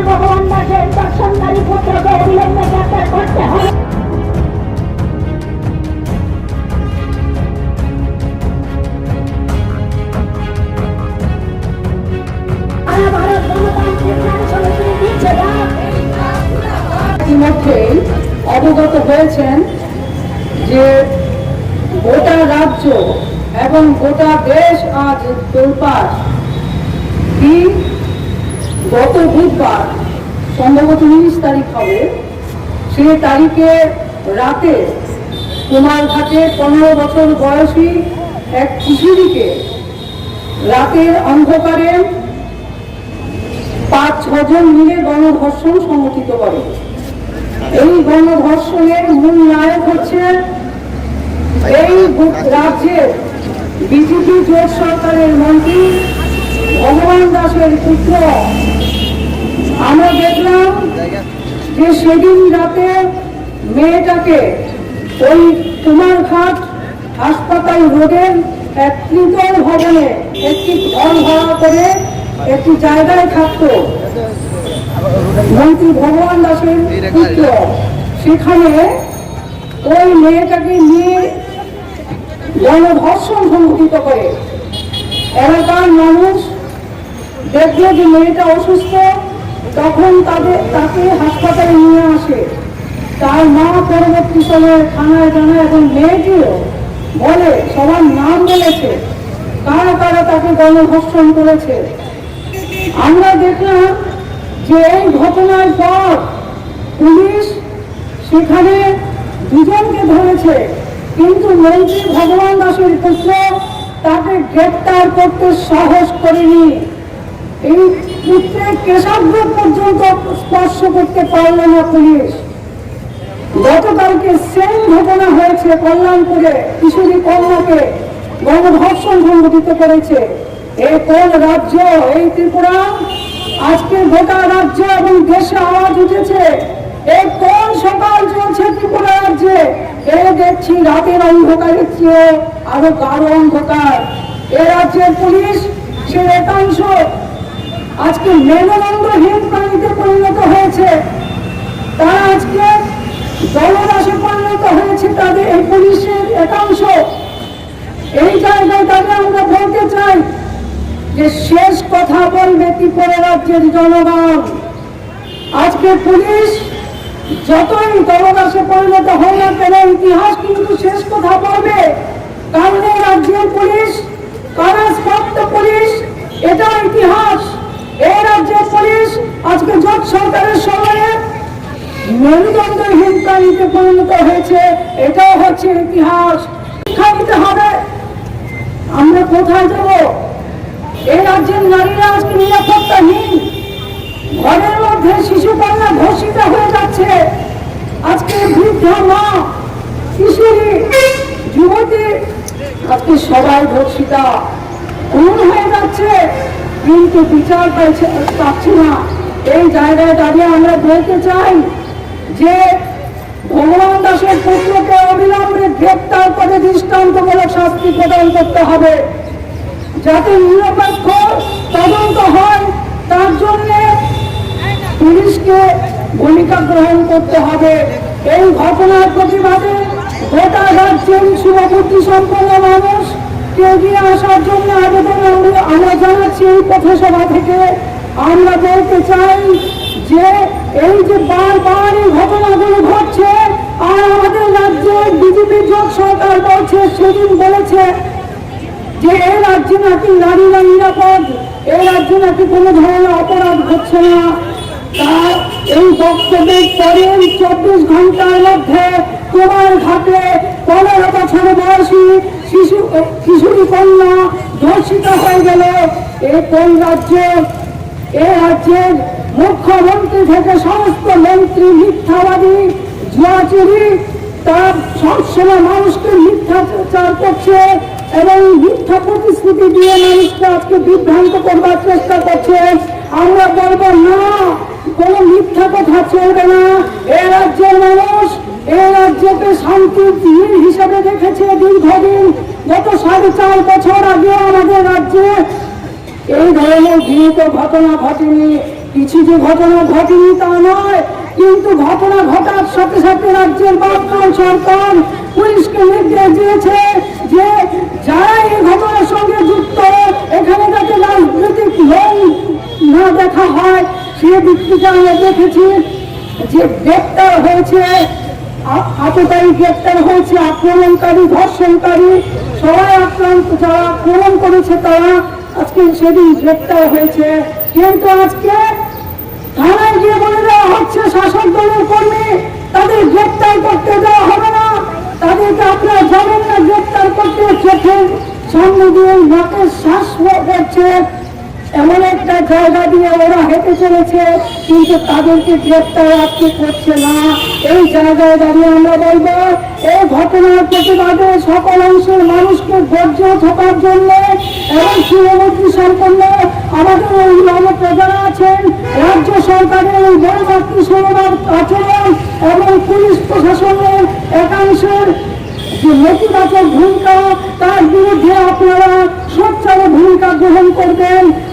ভগবান দাসের দর্শনকারী পুত্রকে অবিলম্বে গ্রেপ্তার করতে হবে। ইতিমধ্যে অবগত হয়েছেন যে গোটা রাজ্য এবং গোটা দেশ আজ তোলপাড়। গত বুধবার সম্ভবত 19 তারিখ হবে, সে তারিখে রাতে কুমারঘাটে 15 বছর বয়সী এক কিশোরীকে রাতের অন্ধকারে 5-6 জন মিলে গণধর্ষণ সংঘটিত করে। এই গণধর্ষণের মূল নায়ক হচ্ছে এই রাজ্যের বিজেপি জোট সরকারের মন্ত্রী ভগবান দাসের পুত্র। আমরা দেখলাম যে সেদিন রাতে মেয়েটাকে ওই কুমারঘাট হাসপাতাল রোডের এক ত্রিতল ভবনে একটি ঘর ভাড়া করে একটি জায়গায় থাকতো মন্ত্রী ভগবান দাসের পুত্র। সেখানে ওই মেয়েটাকে নিয়ে গণধর্ষণ সংঘটিত করে। এলাকার মানুষ দেখলো যে মেয়েটা অসুস্থ, তখন তাকে হাসপাতালে নিয়ে আসে। তার মা পরবর্তী সময়ে থানায় জানায় এবং মেয়েটিও বলে, সবার নাম বলেছে কারা কারা তাকে গণধর্ষণ করেছে। আমরা দেখলাম যে এই ঘটনার পর পুলিশ সেখানে 2 জনকে ধরেছে, কিন্তু মন্ত্রী ভগবান দাসের পুত্র তাকে গ্রেপ্তার করতে সাহস করেনি। এই পুত্রের কেশাগ্র পর্যন্ত স্পর্শ করতে পারল না পুলিশ। গতকালকে সেম ঘটনা হয়েছে কল্যাণপুরে, কিশোরী কন্যাকে গণধর্ষণ সংঘটিত করেছে। এই কোন রাজ্য? এই ত্রিপুরা। আজকে গোটা রাজ্য এবং দেশে আওয়াজ উঠেছে, এই কোন সকাল চলছে ত্রিপুরা রাজ্যে? এই দেখছি রাতের অন্ধকারের চেয়ে আরো গাঢ় অন্ধকার। এ রাজ্যের পুলিশ সে একাংশ আজকে মেরুদণ্ডহীন প্রাণীতে পরিণত হয়েছে। তারা আজকে দলদাসে পরিণত হয়েছে তাদের এই পুলিশের একাংশ। এই জায়গায় তাদের আমরা বলতে চাই যে শেষ কথা বলবে ত্রিপুরা রাজ্যের জনগণ। আজকে পুলিশ যতই দলদাসে পরিণত হয় না কেন, ইতিহাস কিন্তু শেষ কথা বলবে। কারণ এই রাজ্যের পুলিশ কারাপ্রাপ্ত পুলিশ, এটা ইতিহাস। এই রাজ্যের পুলিশ আজকে জোট সরকারের সময়ে মেরুদণ্ডহীন প্রাণীতে পরিণত হয়েছে, এটাও হচ্ছে ইতিহাস। শিক্ষা দিতে হবে। আমরা কোথায় যাব? এই রাজ্যের নারীরা আজকে নিরাপত্তাহীন। ঘরের মধ্যে শিশু কন্যা ধর্ষিত হয়ে যাচ্ছে। আজকে বৃদ্ধা মা, কিশোরী, যুবতী আজকে সবাই ধর্ষিতা, খুন হয়ে যাচ্ছে, কিন্তু বিচার পাচ্ছে না। এই জায়গায় দাঁড়িয়ে আমরা বলতে চাই যে ভগবান দাসের পুত্রকে অবিলম্বে গ্রেপ্তার করে দৃষ্টান্তমূলক শাস্তি প্রদান করতে হবে, যাতে নিরপেক্ষ তদন্ত হয়। তার জন্য পুলিশকে ভূমিকা গ্রহণ করতে হবে। এই ঘটনার প্রতিবাদে গোটা রাজ্যের শুভবুদ্ধি সম্পন্ন মানুষ এগিয়ে আসার জন্য আবেদন আমরা জানাচ্ছি। এই পথসভা থেকে আমরা বলতে চাই যে এই যে বারবার এই ঘটনাগুলো ঘটছে, আর আমাদের রাজ্যের বিজেপি জোট সরকার বলছে, সেদিন বলেছে যে এই রাজ্যে নাকি নারীরা নিরাপদ, এই রাজ্যে নাকি কোনো ধরনের অপরাধ হচ্ছে না। তার এই বক্তব্যের পরে 24 ঘন্টার মধ্যে কুমারঘাটে 15 বছর বয়সী কিশোরী কন্যা ধর্ষিত হয়ে গেল। এই কোন রাজ্য? এ রাজ্যের মুখ্যমন্ত্রী থেকে সমস্ত মন্ত্রী মিথ্যাবাদী, জুয়াচুরি, তার সবসময় মানুষকে মিথ্যাচার করছে এবং মিথ্যা প্রতিশ্রুতি দিয়ে মানুষকে আজকে বিভ্রান্ত করবার চেষ্টা করছে। আমরা বলবো না, কোন মিথ্যা কথা চলবে না। এই রাজ্যের মানুষ এই রাজ্যকে শান্তির দিন হিসেবে দেখেছে দীর্ঘদিন। গত 4.5 বছর আগে আমাদের রাজ্যে এই ধরনের গৃহীত ঘটনা ঘটেনি। কিছু যে ঘটনা ঘটেনি তা নয়, কিন্তু ঘটনা ঘটার সাথে সাথে রাজ্যের বর্তমান সরকার পুলিশকে নির্দেশ দিয়েছে যে যারা এই ঘটনার সঙ্গে যুক্ত এখানে যাতে রাজনৈতিক লোক না দেখা হয়। সে দিক থেকে আমরা দেখেছি যে গ্রেপ্তার হয়েছে, আততায়ী গ্রেপ্তার হয়েছে, আক্রমণকারী ধর্ষণকারী সবাই আক্রান্ত, যারা আক্রমণ করেছে তারা আজকে সেদিন গ্রেপ্তার হয়েছে। কিন্তু আজকে থানায় গিয়ে বলে দেওয়া হচ্ছে শাসক দলের কর্মী, তাদের গ্রেপ্তার করতে দেওয়া হবে না, তাদেরকে আপনারা যাবেন না গ্রেপ্তার করতে। চোখের সামনে দিয়ে নাকের শ্বাস করছে, এমন একটা জায়গা দিয়ে ওরা হেঁটে চলেছে, কিন্তু তাদেরকে গ্রেপ্তার আজকে করছে না। এই জায়গায় দাঁড়িয়ে আমরা বলবো এই ঘটনার প্রতিবাদে সকল অংশের মানুষকে ধৈর্য থাকার জন্য এবং সুমন্ত্রী সম্পন্ন আমাদের ওই প্রজারা আছেন, রাজ্য সরকারের ওই বড়মাতৃ সমাজ আচরণ এবং পুলিশ প্রশাসনের একাংশের যে নেতিবাচক ভূমিকা তার বিরুদ্ধে